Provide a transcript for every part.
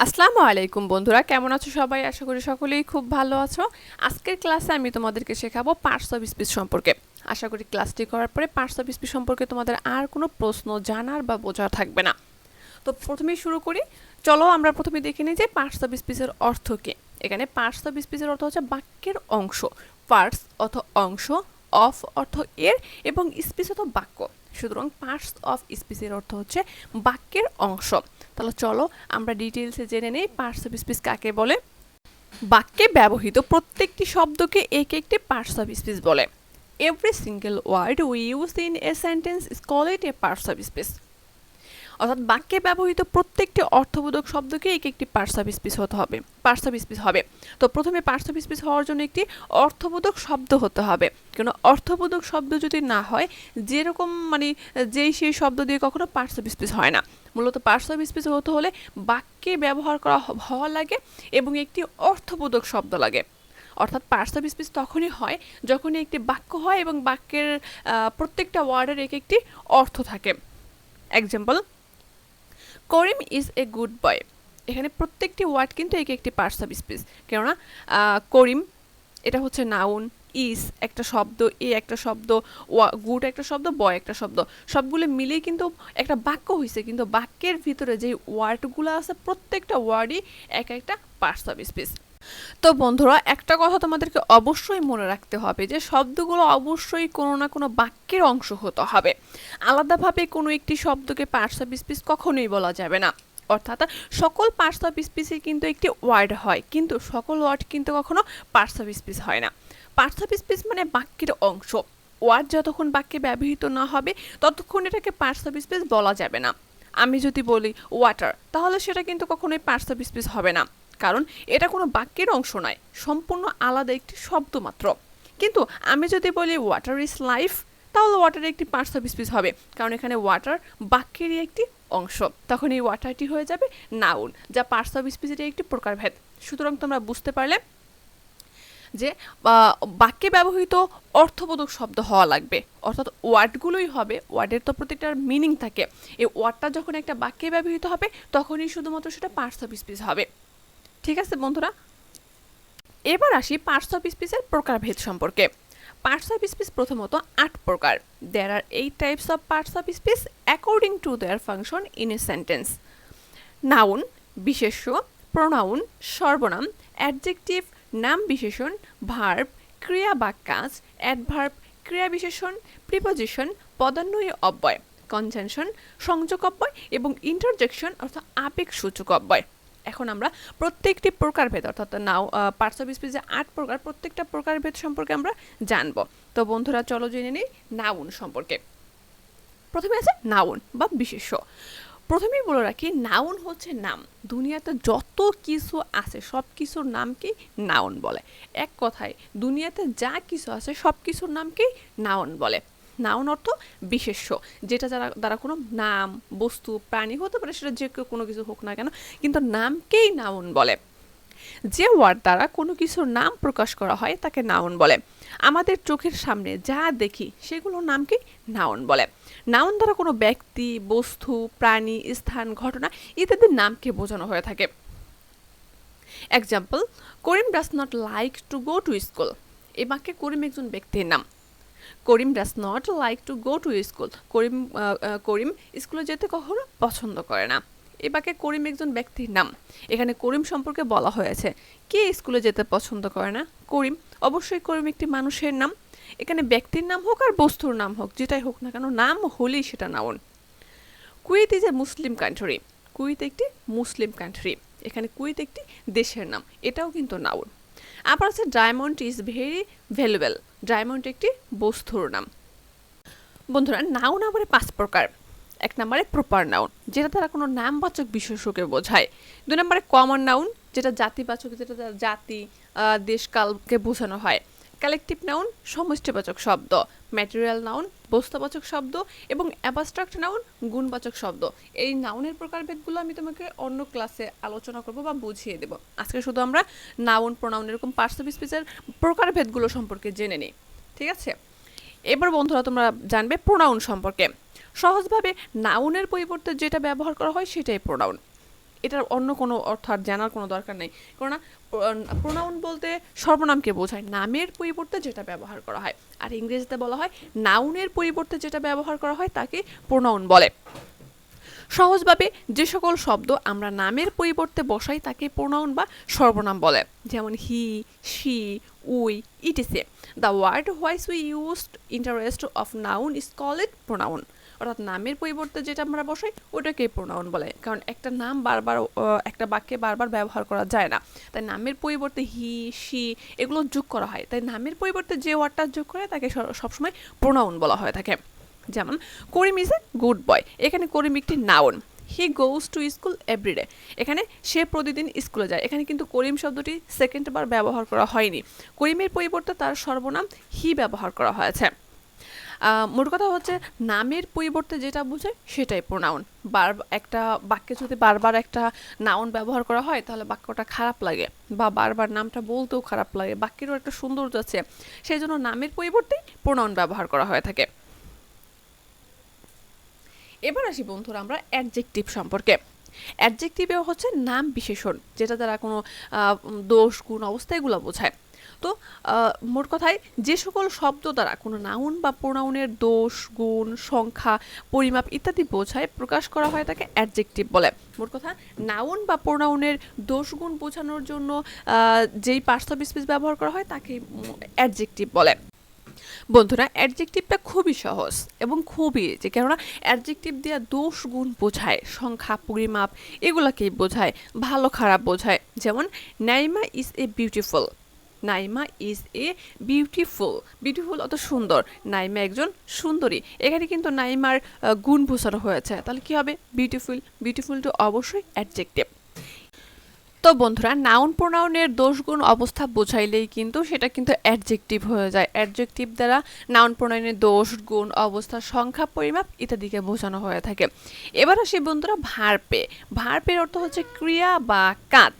আসসালামু আলাইকুম বন্ধুরা, কেমন আছো সবাই? আশা করি সকলেই খুব ভালো আছো। আজকের ক্লাসে আমি তোমাদেরকে শেখাবো পার্টস অফ স্পিচ সম্পর্কে। আশা করি ক্লাসটি করার পরে পার্টস অফ স্পিচ সম্পর্কে তোমাদের আর কোনো প্রশ্ন জানার বা বোঝার থাকবে না। তো প্রথমেই শুরু করি। চলো আমরা প্রথমে দেখে নিই যে পার্টস অফ স্পিচের অর্থ কী। এখানে পার্টস অফ স্পিচের অর্থ হচ্ছে বাক্যের অংশ। পার্টস অর্থ অংশ, অফ অর্থ এর, এবং স্পিচ অর্থ বাক্য। সুতরাং পার্টস অফ স্পিচের অর্থ হচ্ছে বাক্যের অংশ। তাহলে চলো আমরা ডিটেলসে জেনে নেই পার্টস অফ স্পিচ কাকে বলে। বাক্যে ব্যবহৃত প্রত্যেকটি শব্দকে এক একটি পার্টস অফ স্পিচ বলে। Every single word we use in a sentence is called a parts of speech. অর্থাৎ বাক্যে ব্যবহৃত প্রত্যেকটি অর্থবোধক শব্দকে এক একটি পার্টস অফ স্পিচ হতে হবে, পার্টস অফ স্পিচ হবে। তো প্রথমে পার্টস অফ স্পিচ হওয়ার জন্য একটি অর্থবোধক শব্দ হতে হবে। কেন অর্থবোধক শব্দ যদি না হয়, যেরকম যেই সেই শব্দ দিয়ে কখনো পার্টস অফ স্পিচ হয় না। মূলত পার্টস অফ স্পিচ হতে হলে বাক্যে ব্যবহার করা হওয়া লাগে এবং একটি অর্থবোধক শব্দ লাগে। অর্থাৎ পার্টস অফ স্পিচ তখনই হয় যখনই একটি বাক্য হয় এবং বাক্যের প্রত্যেকটা ওয়ার্ডের এক একটি অর্থ থাকে। Example, Karim is a good boy. এখানে প্রত্যেকটি ওয়ার্ড কিন্তু এক একটি পার্টস অফ স্পিচ। কেননা করিম এটা হচ্ছে নাউন, ইজ একটা শব্দ, এ একটা শব্দ, গুড একটা শব্দ, বয় একটা শব্দ, সবগুলো মিলেই কিন্তু একটা বাক্য হয়েছে। কিন্তু বাক্যের ভিতরে যে ওয়ার্ডগুলো আছে প্রত্যেকটা ওয়ার্ডই এক একটা পার্টস অফ স্পিচ। তো বন্ধুরা, একটা কথা তোমাদেরকে অবশ্যই মনে রাখতে হবে যে শব্দগুলো অবশ্যই কোনো না কোনো বাক্যের অংশ হতে হবে। আলাদাভাবে কোনো একটি শব্দকে পার্টস অফ স্পিচ কখনোই বলা যাবে না। অর্থাৎ সকল পার্টস অফ স্পিচে কিন্তু একটি ওয়ার্ড হয়, কিন্তু সকল ওয়ার্ড কিন্তু কখনো পার্টস অফ স্পিচ হয় না। পার্টস অফ স্পিচ মানে বাক্যের অংশ। ওয়ার্ড যতক্ষণ বাক্যে ব্যবহৃত না হবে ততক্ষণ এটাকে পার্টস অফ স্পিচ বলা যাবে না। আমি যদি বলি ওয়াটার, তাহলে সেটা কিন্তু কখনোই পার্টস অফ স্পিচ হবে না, কারণ এটা কোনো বাক্যের অংশ নয়, সম্পূর্ণ আলাদা একটি শব্দ মাত্র। কিন্তু আমি যদি বলি ওয়াটার ইজ লাইফ, তাহলে ওয়াটারের একটি পার্টস অফ স্পিচ হবে, কারণ এখানে ওয়াটার বাক্যেরই একটি অংশ। তখন এই ওয়াটারটি হয়ে যাবে নাউন, যা পার্টস অফ স্পিচের একটি প্রকারভেদ। সুতরাং তোমরা বুঝতে পারলে যে বাক্যে ব্যবহৃত অর্থবোধক শব্দ হওয়া লাগবে, অর্থাৎ ওয়ার্ডগুলোই হবে। ওয়ার্ডের তো প্রত্যেকটার মিনিং থাকে। এই ওয়ার্ডটা যখন একটা বাক্যে ব্যবহৃত হবে তখনই শুধুমাত্র সেটা পার্টস অফ স্পিচ হবে। ঠিক আছে বন্ধুরা, এবার আসি পার্টস অফ স্পিচের প্রকারভেদ সম্পর্কে। পার্টস অফ স্পিচ প্রথমত 8 প্রকার। দেয়ার আর 8 types of parts of speech according to their function in a sentence. Noun, বিশেষ্য, প্রোনাউন, সর্বনাম, অ্যাডজেক্টিভ, নাম বিশেষণ, ভার্ব, ক্রিয়া বা কাজ, অ্যাডভার্ব, ক্রিয়া বিশেষণ, প্রিপোজিশন, পদান্বয়ী অব্যয়, কনজাংশন, সংযোগ অব্যয় এবং ইন্টারজেকশন অর্থাৎ আবেগসূচক অব্যয়। এখন আমরা প্রত্যেকটি প্রকারভেদ, অর্থাৎ পার্টস অফ স্পিচ যে 8 প্রকার, প্রত্যেকটা প্রকারভেদ সম্পর্কে আমরা জানবো। তো বন্ধুরা চলো জেনে নিই নাউন সম্পর্কে। প্রথমে আছে নাউন বা বিশেষ্য। প্রথমেই বলে রাখি, নাউন হচ্ছে নাম। দুনিয়াতে যত কিছু আছে সব কিছুর নামকেই নাউন বলে। এক কথায় দুনিয়াতে যা কিছু আছে সব কিছুর নামকেই নাউন বলে। নাউন অর্থ বিশেষ্য, যেটা দ্বারা কোনো নাম, বস্তু, প্রাণী হতে পারে, সেটা যে কোনো কিছু হোক না কেন, কিন্তু নামকেই নাউন বলে। যে ওয়ার্ড দ্বারা কোনো কিছুর নাম প্রকাশ করা হয় তাকে নাউন বলে। আমাদের চোখের সামনে যা দেখি সেগুলোর নামকেই নাউন বলে। নাউন দ্বারা কোনো ব্যক্তি, বস্তু, প্রাণী, স্থান, ঘটনা ইত্যাদির নামকে বোঝানো হয়ে থাকে। Example, Karim does not like to go to school. এই বাক্যে করিম একজন ব্যক্তির নাম। Karim does not like to go to school. Karim স্কুলে যেতে কখনো পছন্দ করে না। এ বাক্যে করিম একজন ব্যক্তির নাম। এখানে করিম সম্পর্কে বলা হয়েছে। কে স্কুলে যেতে পছন্দ করে না? করিম। অবশ্যই করিম একটি মানুষের নাম। এখানে ব্যক্তির নাম হোক আর বস্তুর নাম হোক, যেটাই হোক না কেন, নাম হলেই সেটা noun. Kuwait is a Muslim country. Kuwait একটি মুসলিম কান্ট্রি। এখানে কুয়েত একটি দেশের নাম, এটাও কিন্তু নাউন। আবার আছে diamond is very valuable. Diamond একটি বস্তুর নাম। বন্ধুরা, নাউন আবার 5 প্রকার। 1 নম্বরে প্রপার নাউন, যেটা দ্বারা কোনো নামবাচক বিশেষ্যকে বোঝায়। 2 নম্বরে কমন নাউন, যেটা জাতিবাচক, যেটা দ্বারা জাতি, দেশকালকে বোঝানো হয়। কালেকটিভ নাউন, সমষ্টিবাচক শব্দ। ম্যাটেরিয়াল নাউন, বস্তুবাচক শব্দ। এবং অ্যাবস্ট্রাক্ট নাউন, গুণবাচক শব্দ। এই নাউনের প্রকারভেদগুলো আমি তোমাকে অন্য ক্লাসে আলোচনা করব বা বুঝিয়ে দেব। আজকে শুধু আমরা নাউন, প্রোনাউন, এরকম পার্টস অফ স্পিচের প্রকারভেদগুলো সম্পর্কে জেনে নিই। ঠিক আছে, এবার বন্ধুরা তোমরা জানবে প্রোনাউন সম্পর্কে। সহজভাবে নাউনের পরিবর্তে যেটা ব্যবহার করা হয় সেটাই প্রোনাউন। এটার অন্য কোনো অর্থ আর জানার কোনো দরকার নেই, কেননা প্রোনাউন বলতে সর্বনামকে বোঝায়, নামের পরিবর্তে যেটা ব্যবহার করা হয়। আর ইংরেজিতে বলা হয় নাউনের পরিবর্তে যেটা ব্যবহার করা হয় তাকে প্রোনাউন বলে। সহজভাবে যে সকল শব্দ আমরা নামের পরিবর্তে বসাই তাকে প্রোনাউন বা সর্বনাম বলে, যেমন he, she, we, etc. The word which we used instead of noun is called pronoun. অর্থাৎ নামের পরিবর্তে যেটা আমরা বসাই ওটাকে প্রোনাউন বলে, কারণ একটা নাম বারবার একটা বাক্যে বারবার ব্যবহার করা যায় না, তাই নামের পরিবর্তে হি, শি এগুলো যোগ করা হয়, তাই নামের পরিবর্তে যে ওয়ার্ডটা যোগ করে তাকে সবসময় প্রোনাউন বলা হয়ে থাকে। যেমন করিম ইজ এ গুড বয়, এখানে করিম একটি noun. He goes to school everyday, এখানে সে প্রতিদিন স্কুলে যায়, এখানে কিন্তু করিম শব্দটি সেকেন্ড বার ব্যবহার করা হয়নি, করিমের পরিবর্তে তার সর্বনাম হি ব্যবহার করা হয়েছে। মোট কথা হচ্ছে নামের পরিবর্তে যেটা বোঝায় সেটাই প্রোনাউন। একটা বাক্যে যদি বারবার একটা নাউন ব্যবহার করা হয় তাহলে বাক্যটা খারাপ লাগে, বা বারবার নামটা বলতেও খারাপ লাগে, বাক্যেরও একটা সৌন্দর্য আছে, সেই জন্য নামের পরিবর্তে প্রোনাউন ব্যবহার করা হয়ে থাকে। এবার আসি বন্ধুরা আমরা অ্যাডজেক্টিভ সম্পর্কে। অ্যাডজেক্টিভে হচ্ছে নাম বিশেষণ, যেটা দ্বারা কোনো দোষ, গুণ, অবস্থা এগুলো বোঝায়। তো মোট কথায় যে সকল শব্দ দ্বারা কোনো নাউন বা প্রোনাউনের দোষ, গুণ, সংখ্যা, পরিমাপ ইত্যাদি বোঝায় প্রকাশ করা হয় তাকে অ্যাডজেক্টিভ বলে। মোট কথা নাউন বা প্রোনাউনের দোষ, গুণ বোঝানোর জন্য যেই পার্টস অফ স্পিচ ব্যবহার করা হয় তাকে অ্যাডজেক্টিভ বলে। বন্ধুরা অ্যাডজেক্টিভটা খুবই সহজ এবং খুবই ইজি, কেননা অ্যাডজেক্টিভ দিয়ে দোষ, গুণ বোঝায়, সংখ্যা, পরিমাপ এগুলাকেই বোঝায়, ভালো খারাপ বোঝায়। যেমন Naima is a beautiful, Naima is a beautiful, beautiful অত সুন্দর, নাইমা একজন সুন্দরী, এখানে কিন্তু নাইমার গুণ বোঝানো হয়েছে, তাহলে কি হবে বিউটিফুল, বিউটিফুল তো অবশ্যই অ্যাডজেক্টিভ। তো বন্ধুরা নাউন প্রোনাউনের দোষ, গুণ, অবস্থা বোঝাইলেই কিন্তু সেটা কিন্তু অ্যাডজেক্টিভ হয়ে যায়। অ্যাডজেক্টিভ দ্বারা নাউন প্রোনাউনের দোষ, গুণ, অবস্থা, সংখ্যা, পরিমাপ ইত্যাদিকে বোঝানো হয়ে থাকে। এবার আসি বন্ধুরা ভার্বে। ভার্বের অর্থ হচ্ছে ক্রিয়া বা কাজ।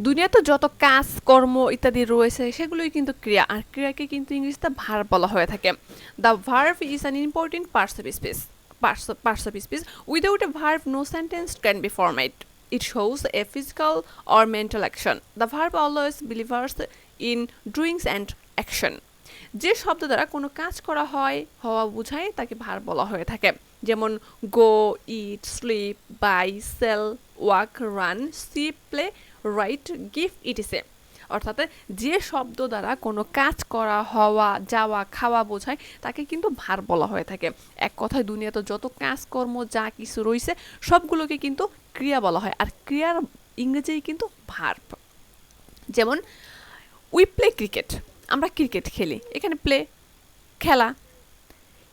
দুনিয়াতে যত কাজ, কর্ম ইত্যাদি রয়েছে সেগুলোই কিন্তু ক্রিয়া, আর ক্রিয়াকে কিন্তু ইংরেজিতে ভার্ব বলা হয়ে থাকে। The verb is an important parts of speech. Parts of speech. Without a verb, no sentence can be formed. It shows a physical or mental action. The verb always delivers in doings and action. যে শব্দ দ্বারা কোনো কাজ করা হয়, হওয়া বোঝায় তাকে ভার্ব বলা হয়ে থাকে। যেমন go, eat, sleep, buy, sell, walk, run, see, play, write, give, etc. অর্থাৎ যে শব্দ দ্বারা কোনো কাজ করা, হওয়া, যাওয়া, খাওয়া বোঝায় তাকে কিন্তু ভার্ব বলা হয়ে থাকে। এক কথায় দুনিয়াতে যত কাজকর্ম যা কিছু রয়েছে সবগুলোকে কিন্তু ক্রিয়া বলা হয়, আর ক্রিয়ার ইংরেজি কিন্তু ভার্ব। যেমন উই প্লে ক্রিকেট, আমরা ক্রিকেট খেলি, এখানে প্লে খেলা।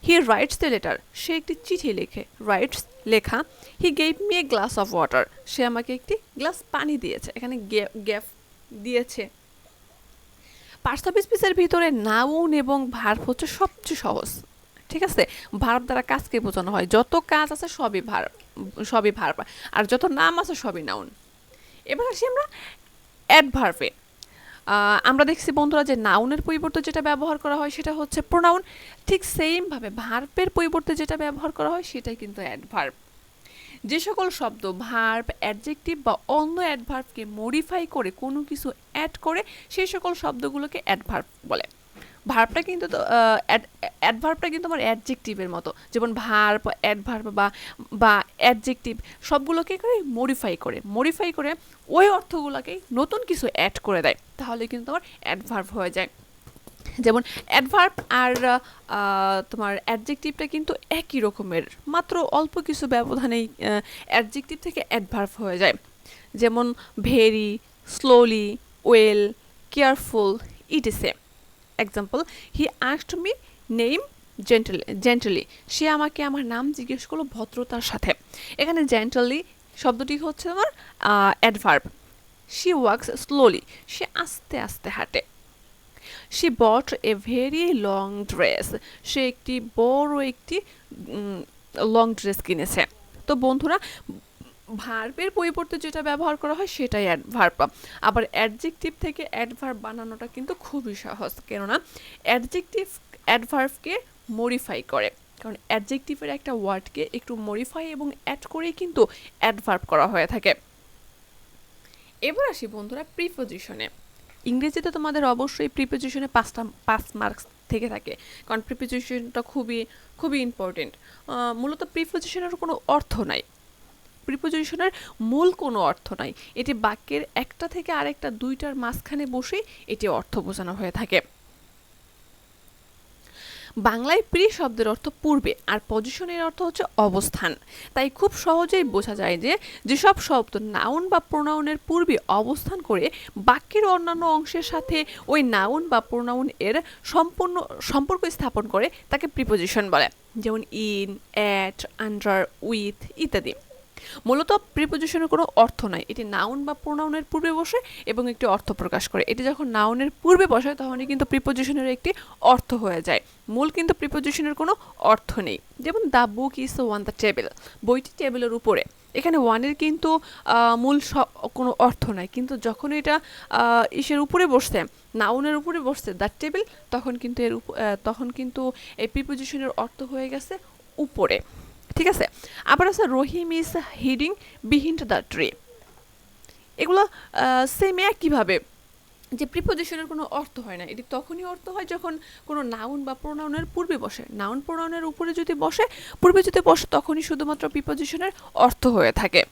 হি রাইটস দ্য লেটার, সে একটি চিঠি লেখে, রাইটস লেখা। He gave me a glass of water, সে আমাকে একটি গ্লাস পানি দিয়েছে, এখানে গেভ দিয়েছে। পার্টস অফ স্পিচের ভিতরে নাউন এবং ভার্ব হচ্ছে সবচেয়ে সহজ, ঠিক আছে। ভার্ব দ্বারা কাজকে বোঝানো হয়, যত কাজ আছে সবই ভার্ব, আর যত নাম আছে সবই নাউন। এবার আসি আমরা অ্যাডভার্বে। আমরা দেখছি বন্ধুরা যে নাউনের পরিবর্তে যেটা ব্যবহার করা হয় সেটা হচ্ছে প্রোনাউন, ঠিক সেমভাবে ভার্বের পরিবর্তে যেটা ব্যবহার করা হয় সেটাই কিন্তু অ্যাডভার্ব। যে সকল শব্দ ভার্ব, অ্যাডজেক্টিভ বা অন্য অ্যাডভার্বকে মডিফাই করে কোনো কিছু অ্যাড করে সেই সকল শব্দগুলোকে অ্যাডভার্ব বলে। ভার্বটা কিন্তু অ্যাডভার্বটা কিন্তু আমার অ্যাডজেক্টিভের মতো, যেমন ভার্ব, অ্যাডভার্ব বা অ্যাডজেক্টিভ সবগুলোকে করে মডিফাই করে ওই অর্থগুলোকে নতুন কিছু অ্যাড করে দেয়, তাহলে কিন্তু আমার অ্যাডভার্ব হয়ে যায়। যেমন অ্যাডভার্ব আর তোমার অ্যাডজেক্টিভটা কিন্তু একই রকমের, মাত্র অল্প কিছু ব্যবধানেই অ্যাডজেক্টিভ থেকে অ্যাডভার্ব হয়ে যায়। যেমন very, slowly, well, careful, etc. Example, he asked me name gently, সে আমাকে আমার নাম জিজ্ঞেস করলো ভদ্রতার সাথে। এখানে জেন্টলি শব্দটি হচ্ছে আমার অ্যাডভার্ব। শি ওয়াক্স স্লোলি, সে আস্তে আস্তে হাঁটে। She bought a very long dress, সে একটি লং ড্রেস কিনেছে। তো বন্ধুরা ভার্বের পরিবর্তে যেটা ব্যবহার করা হয় সেটাই অ্যাডভার্ব। আবার অ্যাডজেক্টিভ থেকে অ্যাডভার্ব বানানোটা কিন্তু খুবই সহজ, কেননা অ্যাডজেক্টিভ অ্যাডভার্বকে মডিফাই করে, কারণ অ্যাডজেক্টিভের একটা ওয়ার্ডকে একটু মডিফাই এবং অ্যাড করেই কিন্তু অ্যাডভার্ব করা হয়ে থাকে। এবার আসি বন্ধুরা প্রিপোজিশনে। ইংরেজিতে তোমাদের অবশ্যই প্রিপোজিশনে 5 মার্কস থেকে থাকে, কারণ প্রিপোজিশনটা খুবই খুবই ইম্পর্টেন্ট। মূলত প্রিপোজিশনের কোনো অর্থ নাই, প্রিপোজিশনের মূল কোনো অর্থ নাই, এটি বাক্যের একটা থেকে আরেকটা দুইটার মাঝখানে বসেই এটি অর্থ বোঝানো হয়ে থাকে। বাংলায় প্রি শব্দের অর্থ পূর্বে আর পজিশনের অর্থ হচ্ছে অবস্থান, তাই খুব সহজেই বোঝা যায় যে যেসব শব্দ নাউন বা প্রোনাউনের পূর্বে অবস্থান করে বাক্যের অন্যান্য অংশের সাথে ওই নাউন বা প্রোনাউন এর সম্পূর্ণ সম্পর্ক স্থাপন করে তাকে প্রিপোজিশন বলে, যেমন ইন, অ্যাট, আন্ডার, উইথ ইত্যাদি। মূলত প্রিপোজিশনের কোনো অর্থ নাই, এটি নাউন বা প্রোনাউনের পূর্বে বসে এবং একটি অর্থ প্রকাশ করে। এটি যখন নাউনের পূর্বে বসে তখনই কিন্তু প্রিপোজিশনের একটি অর্থ হয়ে যায়, মূল কিন্তু প্রিপোজিশনের কোনো অর্থ নেই। যেমন the book is one the table, বইটি টেবিলের উপরে, এখানে ওয়ানের কিন্তু মূল কোনো অর্থ নাই, কিন্তু যখন এটা ইসের উপরে বসছে, নাউনের উপরে বসছে দ্য টেবিল, তখন কিন্তু এই প্রিপোজিশনের অর্থ হয়ে গেছে উপরে। ঠিক আছে, আবার আছে Rahim is hiding behind the tree. এগুলো সেম একইভাবে যে প্রিপোজিশনের কোনো অর্থ হয় না, এটি তখনই অর্থ হয় যখন কোনো নাউন বা প্রোনাউনের পূর্বে বসে, নাউন প্রোনাউনের উপরে যদি বসে, পূর্বে যদি বসে, তখনই শুধুমাত্র প্রিপোজিশনের অর্থ হয়ে থাকে।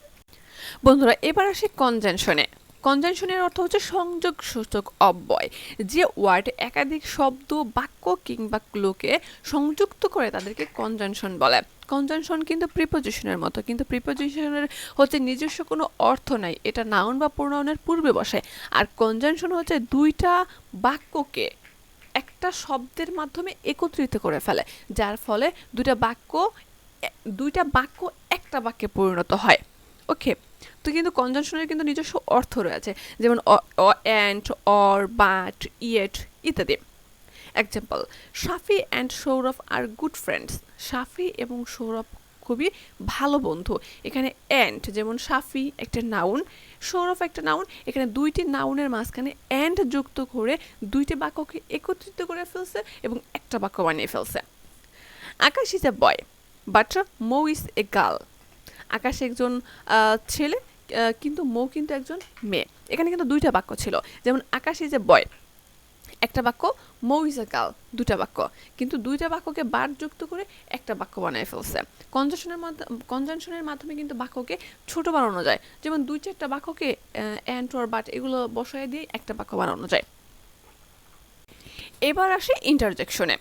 বন্ধুরা এবার আসি কনজাংশনে। কনজাংশনের অর্থ হচ্ছে সংযোগ সূচক অব্যয়, যে ওয়ার্ড একাধিক শব্দ, বাক্য কিংবা ক্লুকে সংযুক্ত করে তাদেরকে কনজাংশন বলে। কনজাংশন কিন্তু প্রিপোজিশনের মতো, কিন্তু প্রিপোজিশনের হচ্ছে নিজস্ব কোনো অর্থ নাই, এটা নাউন বা প্রোনাউনের পূর্বে বসে। আর কনজাংশন হচ্ছে দুইটা বাক্যকে একটা শব্দের মাধ্যমে একত্রিত করে ফেলে, যার ফলে দুইটা বাক্য একটা বাক্যে পরিণত হয়। ওকে, তো কিন্তু কনজাংশনের কিন্তু নিজস্ব অর্থ রয়েছে, যেমন অ্যান্ড, অর, বাট, ইয়েট ইত্যাদি। Example, Shafi and Sourav are good friends. Shafi এবং সৌরভ খুবই ভালো বন্ধু। এখানে অ্যান্ড, যেমন শাফি একটা নাউন, সৌরভ একটা নাউন, এখানে দুইটি নাউনের মাঝখানে অ্যান্ড যুক্ত করে দুইটি বাক্যকে একত্রিত করে ফেলছে এবং একটা বাক্য বানিয়ে ফেলছে। Akash is a boy but Mou is a girl. Akash একজন ছেলে, কিন্তু মৌ কিন্তু একজন মেয়ে। এখানে কিন্তু দুইটা বাক্য ছিল, যেমন আকাশ ইজ এ বয় একটা বাক্য, মৌ ইজ এ গার্ল দুটা বাক্য, কিন্তু দুইটা বাক্যকে বার যুক্ত করে একটা বাক্য বানিয়ে ফেলছে। কনজাংশনের মাধ্যমে কিন্তু বাক্যকে ছোট বানানো যায়, যেমন 2-4টা বাক্যকে অ্যান্ড অর বাট এগুলো বসায় দিয়ে একটা বাক্য বানানো যায়। এবার আসে ইন্টারজেকশনে।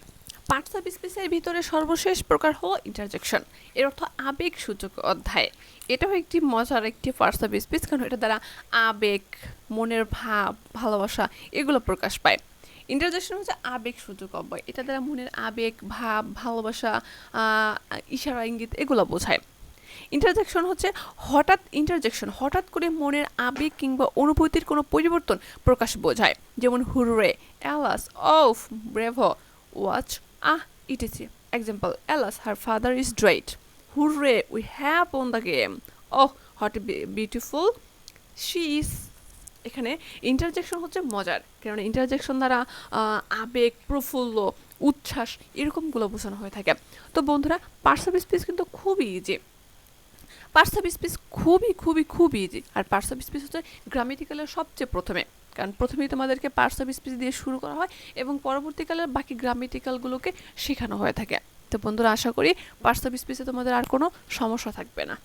পার্টস অফ স্পিচের ভিতরে সর্বশেষ প্রকার হলো ইন্টারজেকশন, এর অর্থ আবেগ সূচক অধ্যায়। এটাও একটি মজার একটি পার্টস অফ স্পিচ, কারণ এটা দ্বারা আবেগ, মনের ভাব, ভালোবাসা এগুলো প্রকাশ পায়। ইন্টারজেকশন হচ্ছে আবেগ সূচক অব্যয়, এটা দ্বারা মনের আবেগ, ভাব, ভালোবাসা, ইশারা, ইঙ্গিত এগুলো বোঝায়। ইন্টারজেকশন হচ্ছে হঠাৎ করে মনের আবেগ কিংবা অনুভূতির কোনো পরিবর্তন প্রকাশ বোঝায়, যেমন হুররে, অ্যালাস, অফ, ব্রেভো, ওয়াচ, etc. Example, alas, her father is great. Hurray, we have won the game. What beautiful she is. এখানে ইন্টারজেকশন হচ্ছে মজার, কারণ ইন্টারজেকশন দ্বারা আবেগ, প্রফুল্ল, উচ্ছ্বাস এরকমগুলো বোঝানো হয়ে থাকে। তো বন্ধুরা, পার্টস অফ স্পিচ কিন্তু খুবই ইজি, পার্টস অফ স্পিচ খুবই ইজি। আর পার্টস অফ স্পিচ হচ্ছে গ্রামেটিক্যালের সবচেয়ে প্রথমে, কারণ প্রথমেই তোমাদেরকে পার্টস অফ স্পিচ দিয়ে শুরু করা হয় এবং পরবর্তীকালে বাকি গ্রামেটিক্যালগুলোকে শেখানো হয়ে থাকে। তো বন্ধুরা, আশা করি পার্টস অফ স্পিচে তোমাদের আর কোনো সমস্যা থাকবে না।